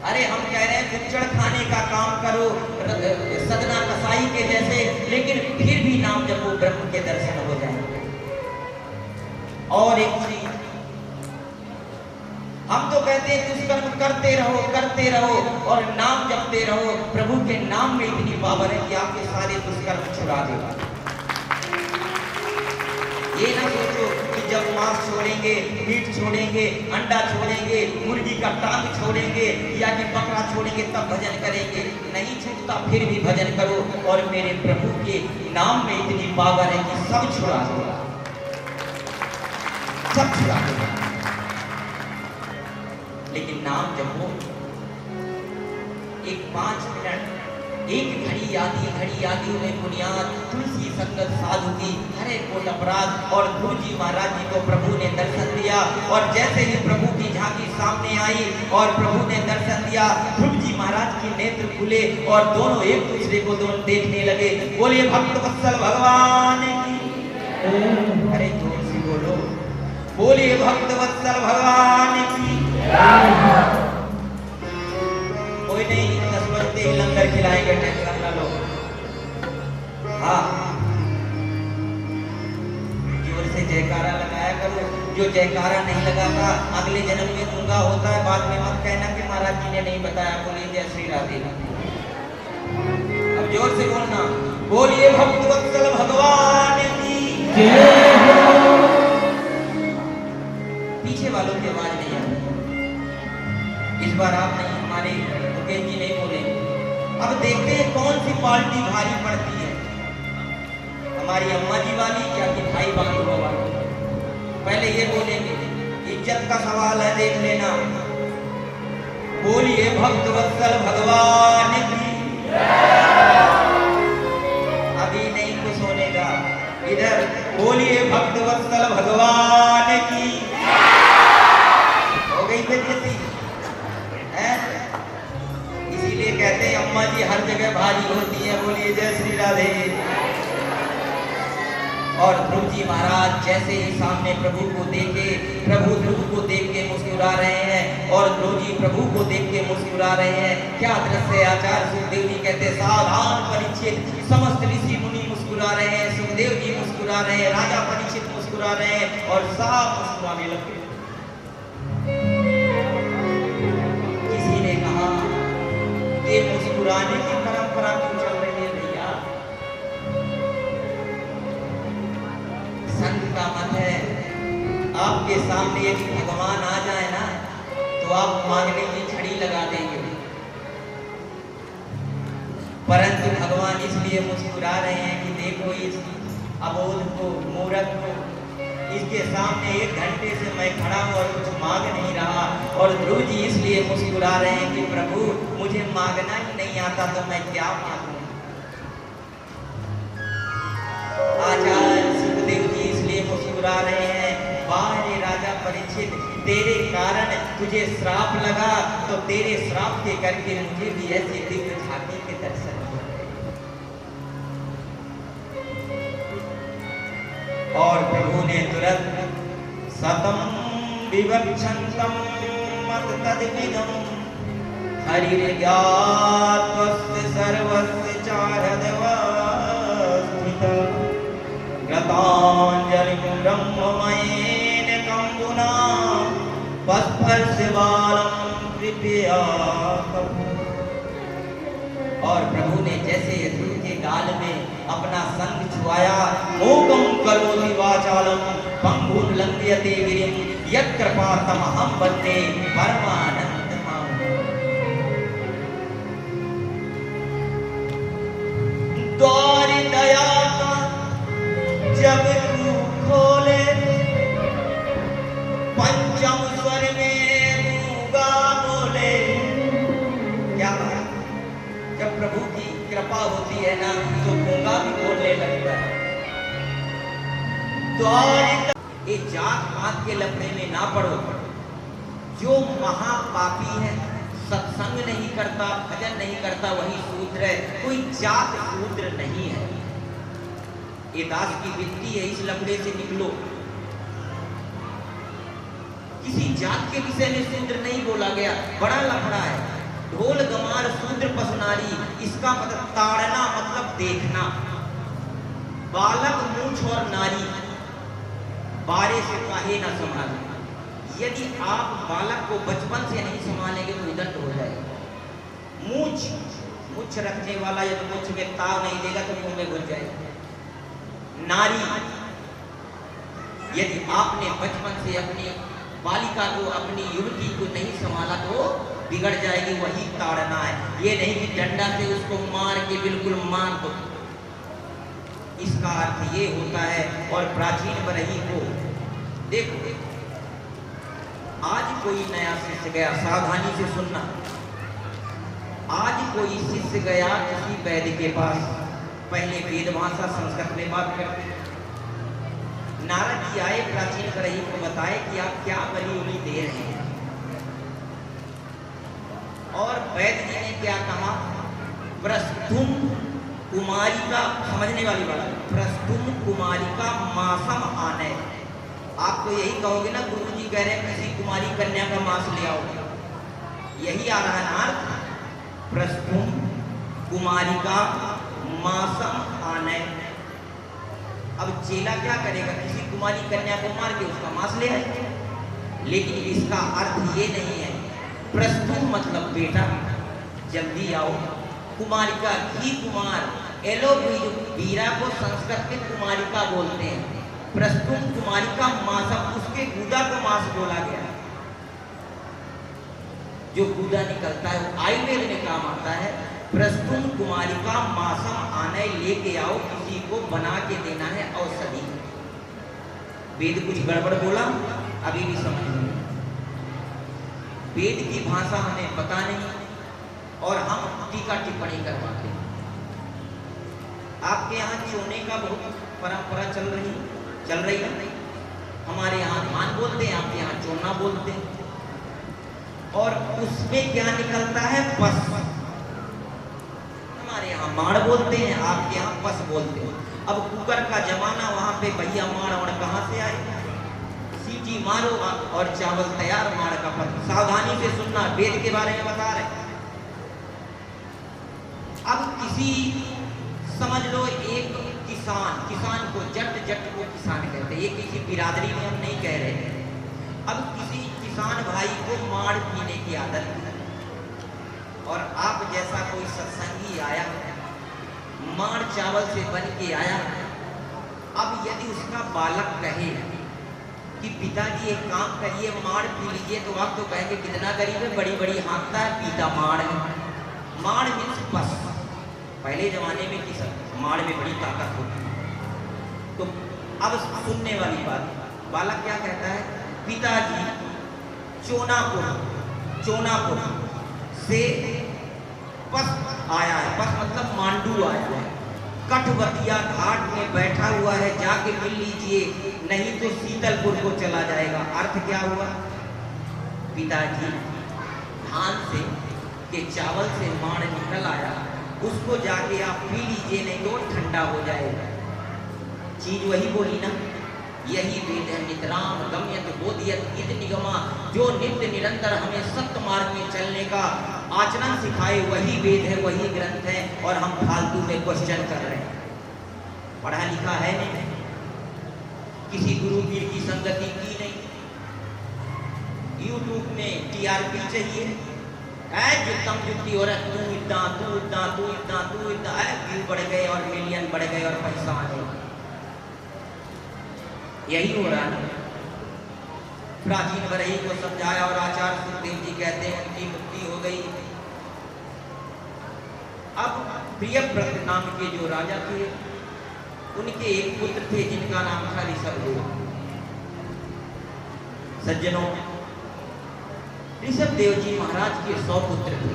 अरे हम कह रहे हैं गुच्चड़ खाने का काम करो, सदना कसाई के जैसे, लेकिन फिर भी नाम जपो, ब्रह्म के दर्शन हो जाएंगे। और एक चीज हम तो कहते हैं दुष्कर्म करते रहो और नाम जपते रहो। प्रभु के नाम में इतनी पावर है कि आपके सारे दुष्कर्म छुड़ा देगा। ये ना सोचो कि जब मांस छोड़ेंगे, मीट छोड़ेंगे, अंडा छोड़ेंगे, मुर्गी का टांग छोड़ेंगे या कि बकरा छोड़ेंगे तब भजन करेंगे। नहीं छूटता, फिर भी भजन करो। और मेरे प्रभु के नाम में इतनी पावर है कि सब छुड़ा देगा, सब छुड़ा देगा। लेकिन नाम जपो, एक 5 मिनट, एक घड़ी आदि में बुनियाद तुलसी संगत साधु की, हरे कोट अपराध। और ध्रुव जी महाराज जी को प्रभु ने दर्शन दिया, और जैसे ही प्रभु की झांकी सामने आई और प्रभु ने दर्शन दिया, ध्रुव जी महाराज के नेत्र खुले और दोनों एक दूसरे को दोनों देखने लगे। बोलिए भक्त वत्सल भगवान की, अरे जोर से बोलो, बोलिए भक्त वत्सल भगवान की। कोई नहीं, 10 बजते ही लंगर खिलाएंगे, टेंशन ना लो। हाँ, जोर से जयकारा लगाया करो। जो जयकारा नहीं लगाता अगले जन्म में गूंगा होता है। बाद में मत कहना कि महाराज जी ने नहीं बताया। बोलिए जय श्री राधे। अब जोर से बोलना, बोलिए भक्त वत्सल भगवान की जय हो। पीछे वालों की आवाज नहीं आती। इस बार आप नहीं, हमारे मुकेश जी नहीं बोलेंगे। अब देखते हैं कौन सी पार्टी भारी पड़ती है, हमारी अम्मा जी वाली या कि भाई बंधुओं वाली। पहले ये बोलेंगे, इज्जत का सवाल है, देख लेना। बोलिए भक्त वत्सल भगवान की। अभी नहीं कुछ होने का, इधर बोलिए भक्त वत्सल भगवान की। हो गई बेइज्जती है? इसीलिए कहते हैं अम्मा जी हर जगह भारी होती है। बोलिए जय श्री राधे। और ध्रुव जी महाराज जैसे ही सामने प्रभु को देखे, प्रभु ध्रुव को देख के मुस्कुरा रहे हैं और ध्रुव जी प्रभु को देख के मुस्कुरा रहे हैं। क्या दृश्य! आचार्य सुखदेव जी कहते सावधान परीक्षित, समस्त ऋषि मुनि मुस्कुरा रहे हैं, सुखदेव जी मुस्कुरा रहे हैं, राजा परीक्षित मुस्कुरा रहे हैं और सब मुस्कुराने लगे। किसी ने कहा ये मुस्कुराने की परंपरा क्यों चल रही है भैया? संत का मत है, आपके सामने यदि भगवान आ जाए ना तो आप मांगने की छड़ी लगा देंगे। परंतु भगवान इसलिए मुस्कुरा रहे हैं कि देखो इस अबोध को, मूर्ख को, इसके सामने 1 घंटे से मैं खड़ा हूं और कुछ मांग नहीं रहा। और ध्रुव जी इसलिए मुस्कुरा रहे हैं कि प्रभु मुझे मांगना ही नहीं आता तो मैं क्या मांगूं। आचार्य सुखदेव जी इसलिए मुस्कुरा रहे हैं, बाहर राजा परीक्षित परीक्षित, तेरे कारण तुझे श्राप लगा, तो तेरे श्राप के करके मुझे भी ऐसे दिव्य झांकी के दर्शन हुए। और प्रभु ने तुरंत सतम विवक्षन्तम मत तद्विदम् हरिर्ज्ञात्वस्य सर्वस्य चारदवस्थितम् कृताञ्जलिं ब्रह्ममयेन कम्बुना पस्पर्शबालं कृपया। और प्रभु ने जैसे यदुर के गाल में अपना संग छुआया, मोकम करोति वाचालम पंगुन लंघयते गिरिं यत्कृपातमहं वन्दे परमानन्दमां। द्वार दया का जब तू खोले, पंचम स्वर में गूंगा बोले। क्या बात, जब प्रभु की कृपा होती है ना तो गूंगा भी बोलने लगता है। द्वार ये जात पात के लफड़े में ना पड़ो। जो महापापी है, सत्संग नहीं करता, भजन नहीं करता, वही शूद्र है, कोई जात शूद्र नहीं है। ये दास की विनती है, इस लफड़े से निकलो। किसी जात के विषय में शूद्र नहीं बोला गया, बड़ा लफड़ा है। ढोल गमार शूद्र पसनारी, इसका मतलब ताड़ना मतलब देखना। बालक मूंछ और नारी, बारे से काहे ना संभाले। यदि आप बालक को बचपन से नहीं संभालेंगे तो उदंड हो जाएगा। मूंछ रखने वाला यदि मूंछ में ताव नहीं देगा तो मुंह में घुस जाएगा। नारी, यदि आपने बचपन से अपनी बालिका को, अपनी युवती को नहीं संभाला तो बिगड़ जाएगी, वही ताड़ना है। ये नहीं कि डंडा से उसको मार के बिल्कुल मार दो, इसका अर्थ ये होता है। और प्राचीन बरही को देखो, आज कोई नया शिष्य गया, सावधानी से सुनना। आज कोई शिष्य गया किसी वैद्य के पास, पहले वेद भाषा संस्कृत में बात करते। नारद जी आए, प्राचीन बरही को बताए कि आप क्या बलि उली दे रहे हैं। और वैद्य जी ने क्या कहा, प्रस्थुम कुमारी का, समझने वाली बात, प्रस्थुम कुमारी का मासम आने। आप तो यही कहोगे ना, गुरु जी कह रहे हैं किसी कुमारी कन्या का मांस ले आओ, यही आ रहा है ना अर्थ। प्रस्थुम कुमारी का मासम आने। अब चेला क्या करेगा, किसी कुमारी कन्या को मार के उसका मांस ले आए। लेकिन इसका अर्थ ये नहीं है। प्रस्थुम मतलब बेटा, जल्दी आओ। कुमारिका, घी कुमार, एलो वीरा को संस्कृत में कुमारिका बोलते हैं। प्रस्तुत कुमारिका मासम, उसके गुदा को मांस बोला गया। जो गुदा निकलता है वो आयुर्वेद में काम आता है। प्रस्तुत कुमारिका मासम आने लेके आओ, किसी को बना के देना है औषधि। वेद कुछ गड़बड़ बोला, अभी भी समझ नहीं। वेद की भाषा हमें पता नहीं और हम टीका टिप्पणी करवाते हैं। आपके यहाँ चोने का बहुत परंपरा चल रही है। हमारे यहाँ धान बोलते हैं, आपके यहाँ चोना बोलते हैं। और उसमें क्या निकलता है, पस। हमारे यहाँ माड़ बोलते हैं, आपके यहाँ पस बोलते हैं। अब कुकर का जमाना, वहां पे भैया माड़ और कहाँ से आए। सीटी मारो और चावल तैयार, माड़ का पस। सावधानी से सुनना, वेद के बारे में बता रहे। अब किसी, समझ लो एक किसान को, जट को किसान कहते हैं, ये किसी बिरादरी में हम नहीं कह रहे हैं। अब किसी किसान भाई को माड़ पीने की आदत है और आप जैसा कोई सत्संगी आया, माड़ चावल से बन के आया। अब यदि उसका बालक कहे कि पिताजी एक काम करिए, माड़ पी लीजिए, तो आप तो कहेंगे कितना गरीब है, बड़ी बड़ी हाँकता है, पीता माड़ है। माड़ मीन्स पस। पहले जमाने में किस माड़ में बड़ी ताकत होती। तो अब सुनने वाली बात, बालक क्या कहता है, पिताजी चोनापुर से पस आया है। पस मतलब मांडू आया है। कठवतिया घाट में बैठा हुआ है, जाके मिल लीजिए, नहीं तो शीतलपुर को चला जाएगा। अर्थ क्या हुआ? पिताजी धान से के चावल से माड़ निकल आया, उसको जाके आप पी लीजिए, नहीं तो ठंडा हो जाएगा। चीज वही बोली ना, यही वेद है। नितराम गम्यत बोधियत इत निगमा, जो नित्य निरंतर हमें सत्य मार्ग में चलने का आचरण सिखाए, वही वेद है, वही ग्रंथ है। और हम फालतू में क्वेश्चन कर रहे हैं। पढ़ा लिखा है नहीं, किसी गुरु पीर की संगति की नहीं, यूट्यूब में टीआरपी चाहिए, जुत्तम जुत्ती हो रहा, तू इतना तू इतना तू इतना तू इतना, व्यू बढ़ गए और मिलियन बढ़ गए और पैसा आ गए। यही हो रहा है। प्राचीन वरही को समझाया और आचार्य सुखदेव जी कहते हैं उनकी मृत्यु हो गई। अब प्रियव्रत नाम के जो राजा थे, उनके एक पुत्र थे जिनका नाम था ऋषभदेव। सज्जनों, ऋषभदेव जी महाराज के 100 पुत्र थे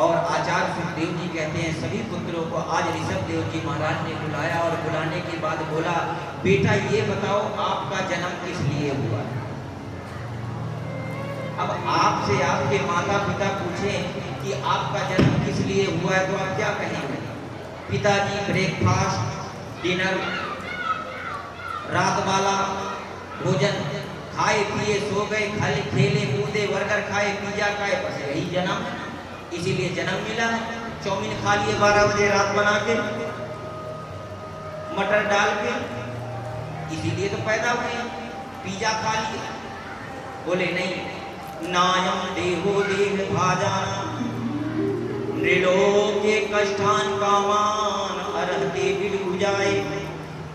और आचार्य सुखदेव जी कहते हैं सभी पुत्रों को आज ऋषभदेव जी महाराज ने बुलाया और बुलाने के बाद बोला, बेटा ये बताओ आपका जन्म किस लिए हुआ? अब आपसे आपके माता पिता पूछें कि आपका जन्म किस लिए हुआ है तो आप क्या कहेंगे? पिताजी ब्रेकफास्ट, डिनर, रात वाला भोजन खाए पिए सो गए, खाली खेले कूदे, बर्गर खाए, पिज्जा खाए, बस यही जन्म, इसीलिए जन्म मिला है। चाउमीन खा लिए 12 बजे रात बना के, मटर डाल के, इसीलिए तो पैदा हुए। पिज्जा खा लिए, बोले नहीं, नायम देहो देह भाजाना नृलोके कष्टान कामान अरहते विदुजाए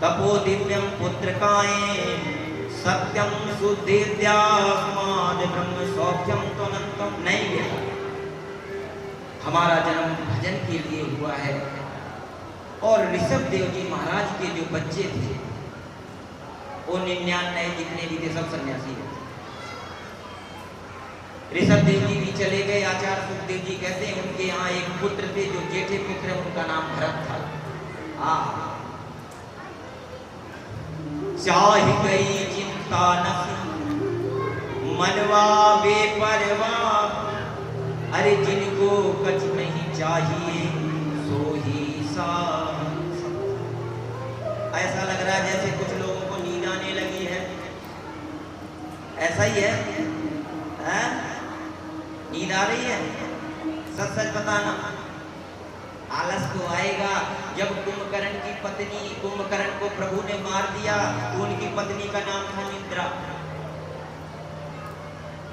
तपो दिव्यम पुत्रकाए सत्यम शुद्धिद्यास्माद ब्रह्म सौख्यम त्वनंतम। नहीं बेटा, हमारा जन्म भजन के लिए हुआ है। और ऋषभदेव जी महाराज के जो बच्चे थे वो 99 जितने भी थे सब सन्यासी थे। ऋषभदेव जी भी चले गए। आचार्य सुखदेव जी कहते हैं उनके यहाँ एक पुत्र थे जो जेठे पुत्र, उनका नाम भरत था। चाह गई चिंता नसी मनवा बेपरवाह, अरे जिनको कछ नहीं चाहिए सो ही सा। ऐसा लग रहा है जैसे कुछ लोगों को नींद आने लगी है, ऐसा ही है, नींद आ रही है? सच सच बताना। आलस तो आएगा जब कुंभकर्ण की पत्नी, कुंभकर्ण को प्रभु ने मार दिया तो उनकी पत्नी का नाम था निद्रा।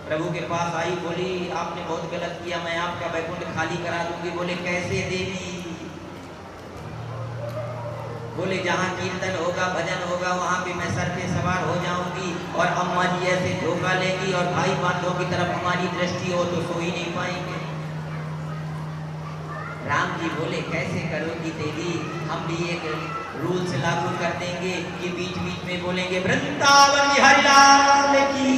प्रभु के पास आई, बोली आपने बहुत गलत किया, मैं आपका वैकुंठ खाली करा दूंगी। बोले कैसे देवी? बोले जहाँ कीर्तन होगा, भजन होगा, वहां पे मैं सर पे सवार हो जाऊंगी और अम्मा जी ऐसे धोखा लेगी और भाई बंधुओं की तरफ हमारी दृष्टि हो तो सो ही नहीं पाएंगे। राम जी बोले कैसे करोगी देवी? हम भी एक रूल्स लागू कर देंगे कि बीच बीच में बोलेंगे वृंदावन बिहारी लाल की।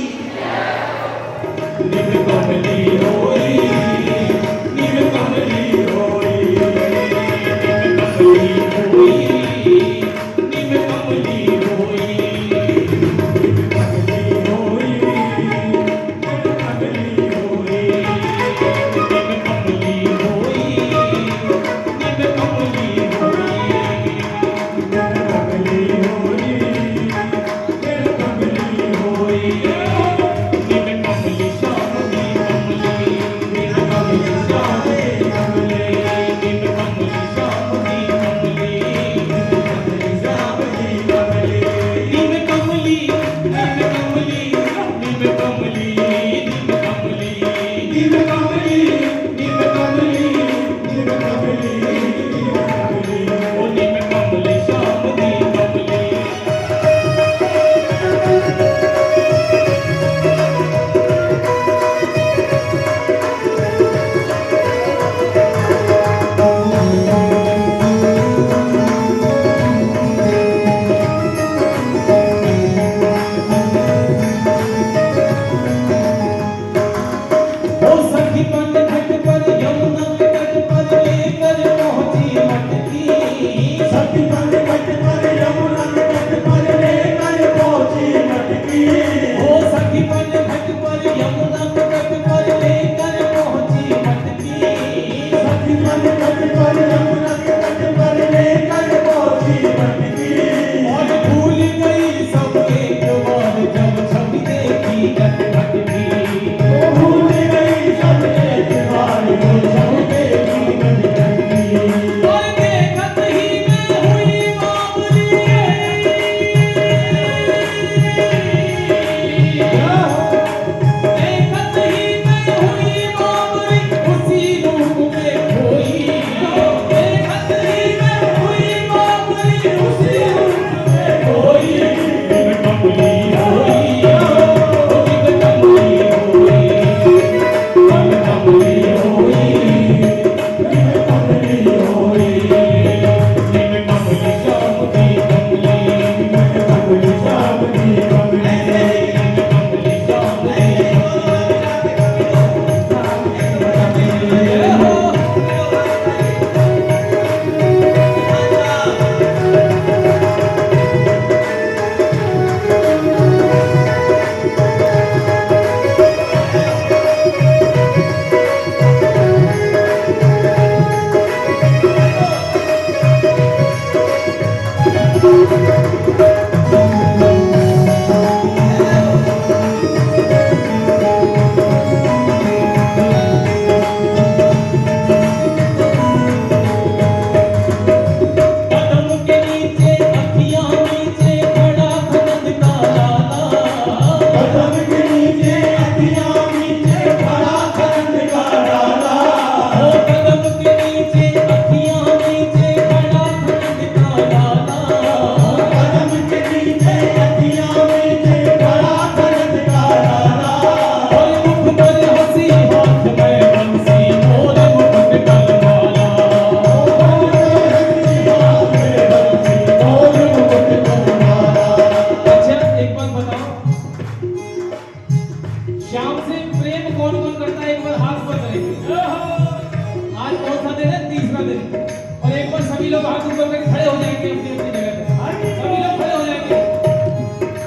और एक बार सभी लोग हाथ ऊपर करके खड़े हो जाएंगे अपनी अपनी जगह पे। सभी लोग खड़े हो जाएंगे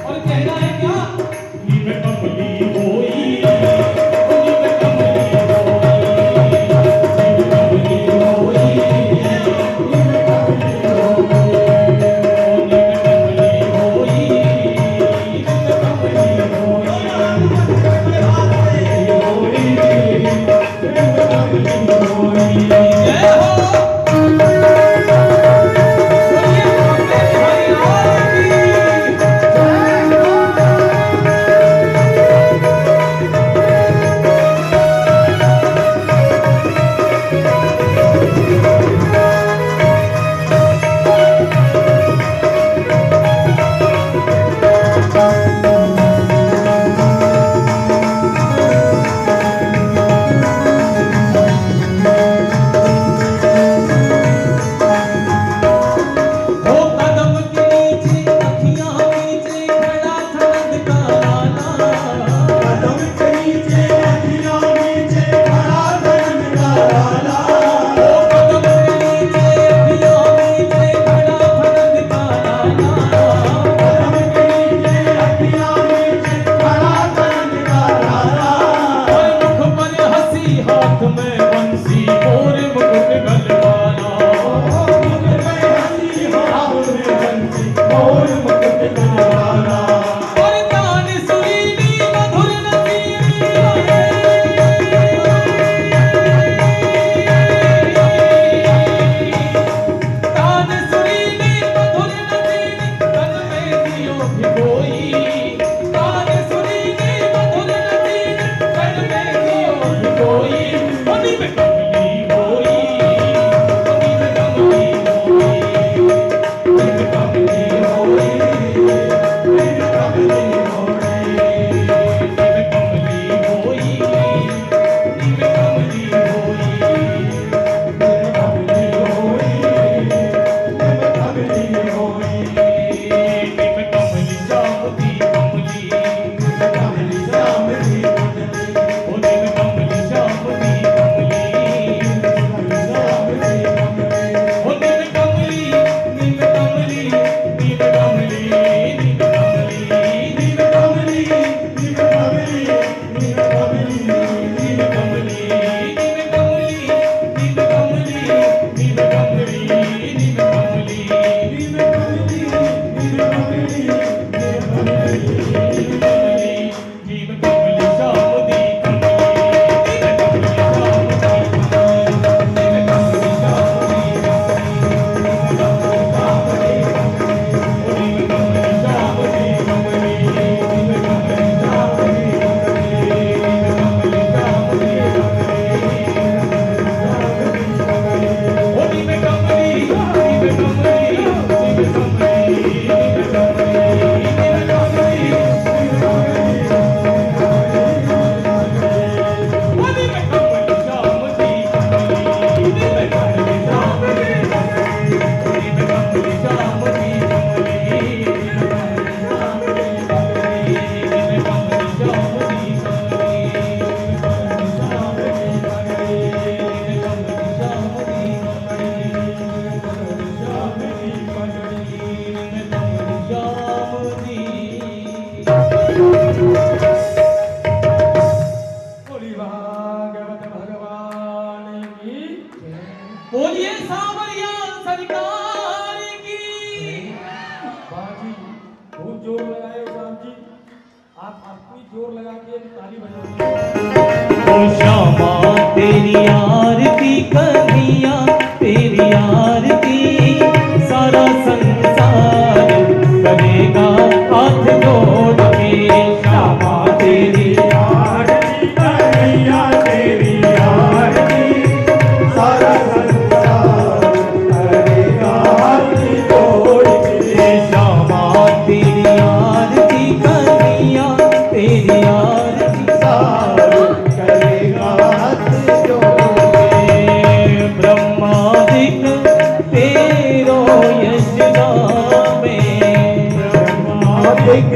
और कहना है क्या? नी में कमली होई, नी में कमली होई, नी में कमली बोलिए सांवरिया सरकार की। बाजी बहुत जोर लगाए श्याम जी, आप अपनी जोर लगा के ताली बजाइए। ओ श्यामा तेरी आरती कन्हैया तेरी आरती, सारा संसार करेगा हाथ जोड़ के। श्यामा तेरी आरती कन्हैया तेरी आरती, सारा संसार करेगा हाथ जोड़ के। श्यामा तेरी आरती कन्हैया तेरी आरती, सारा करेगा हाथ जोड़ के। ब्रह्मादिक तेरो यश गावे, ब्रह्मादिक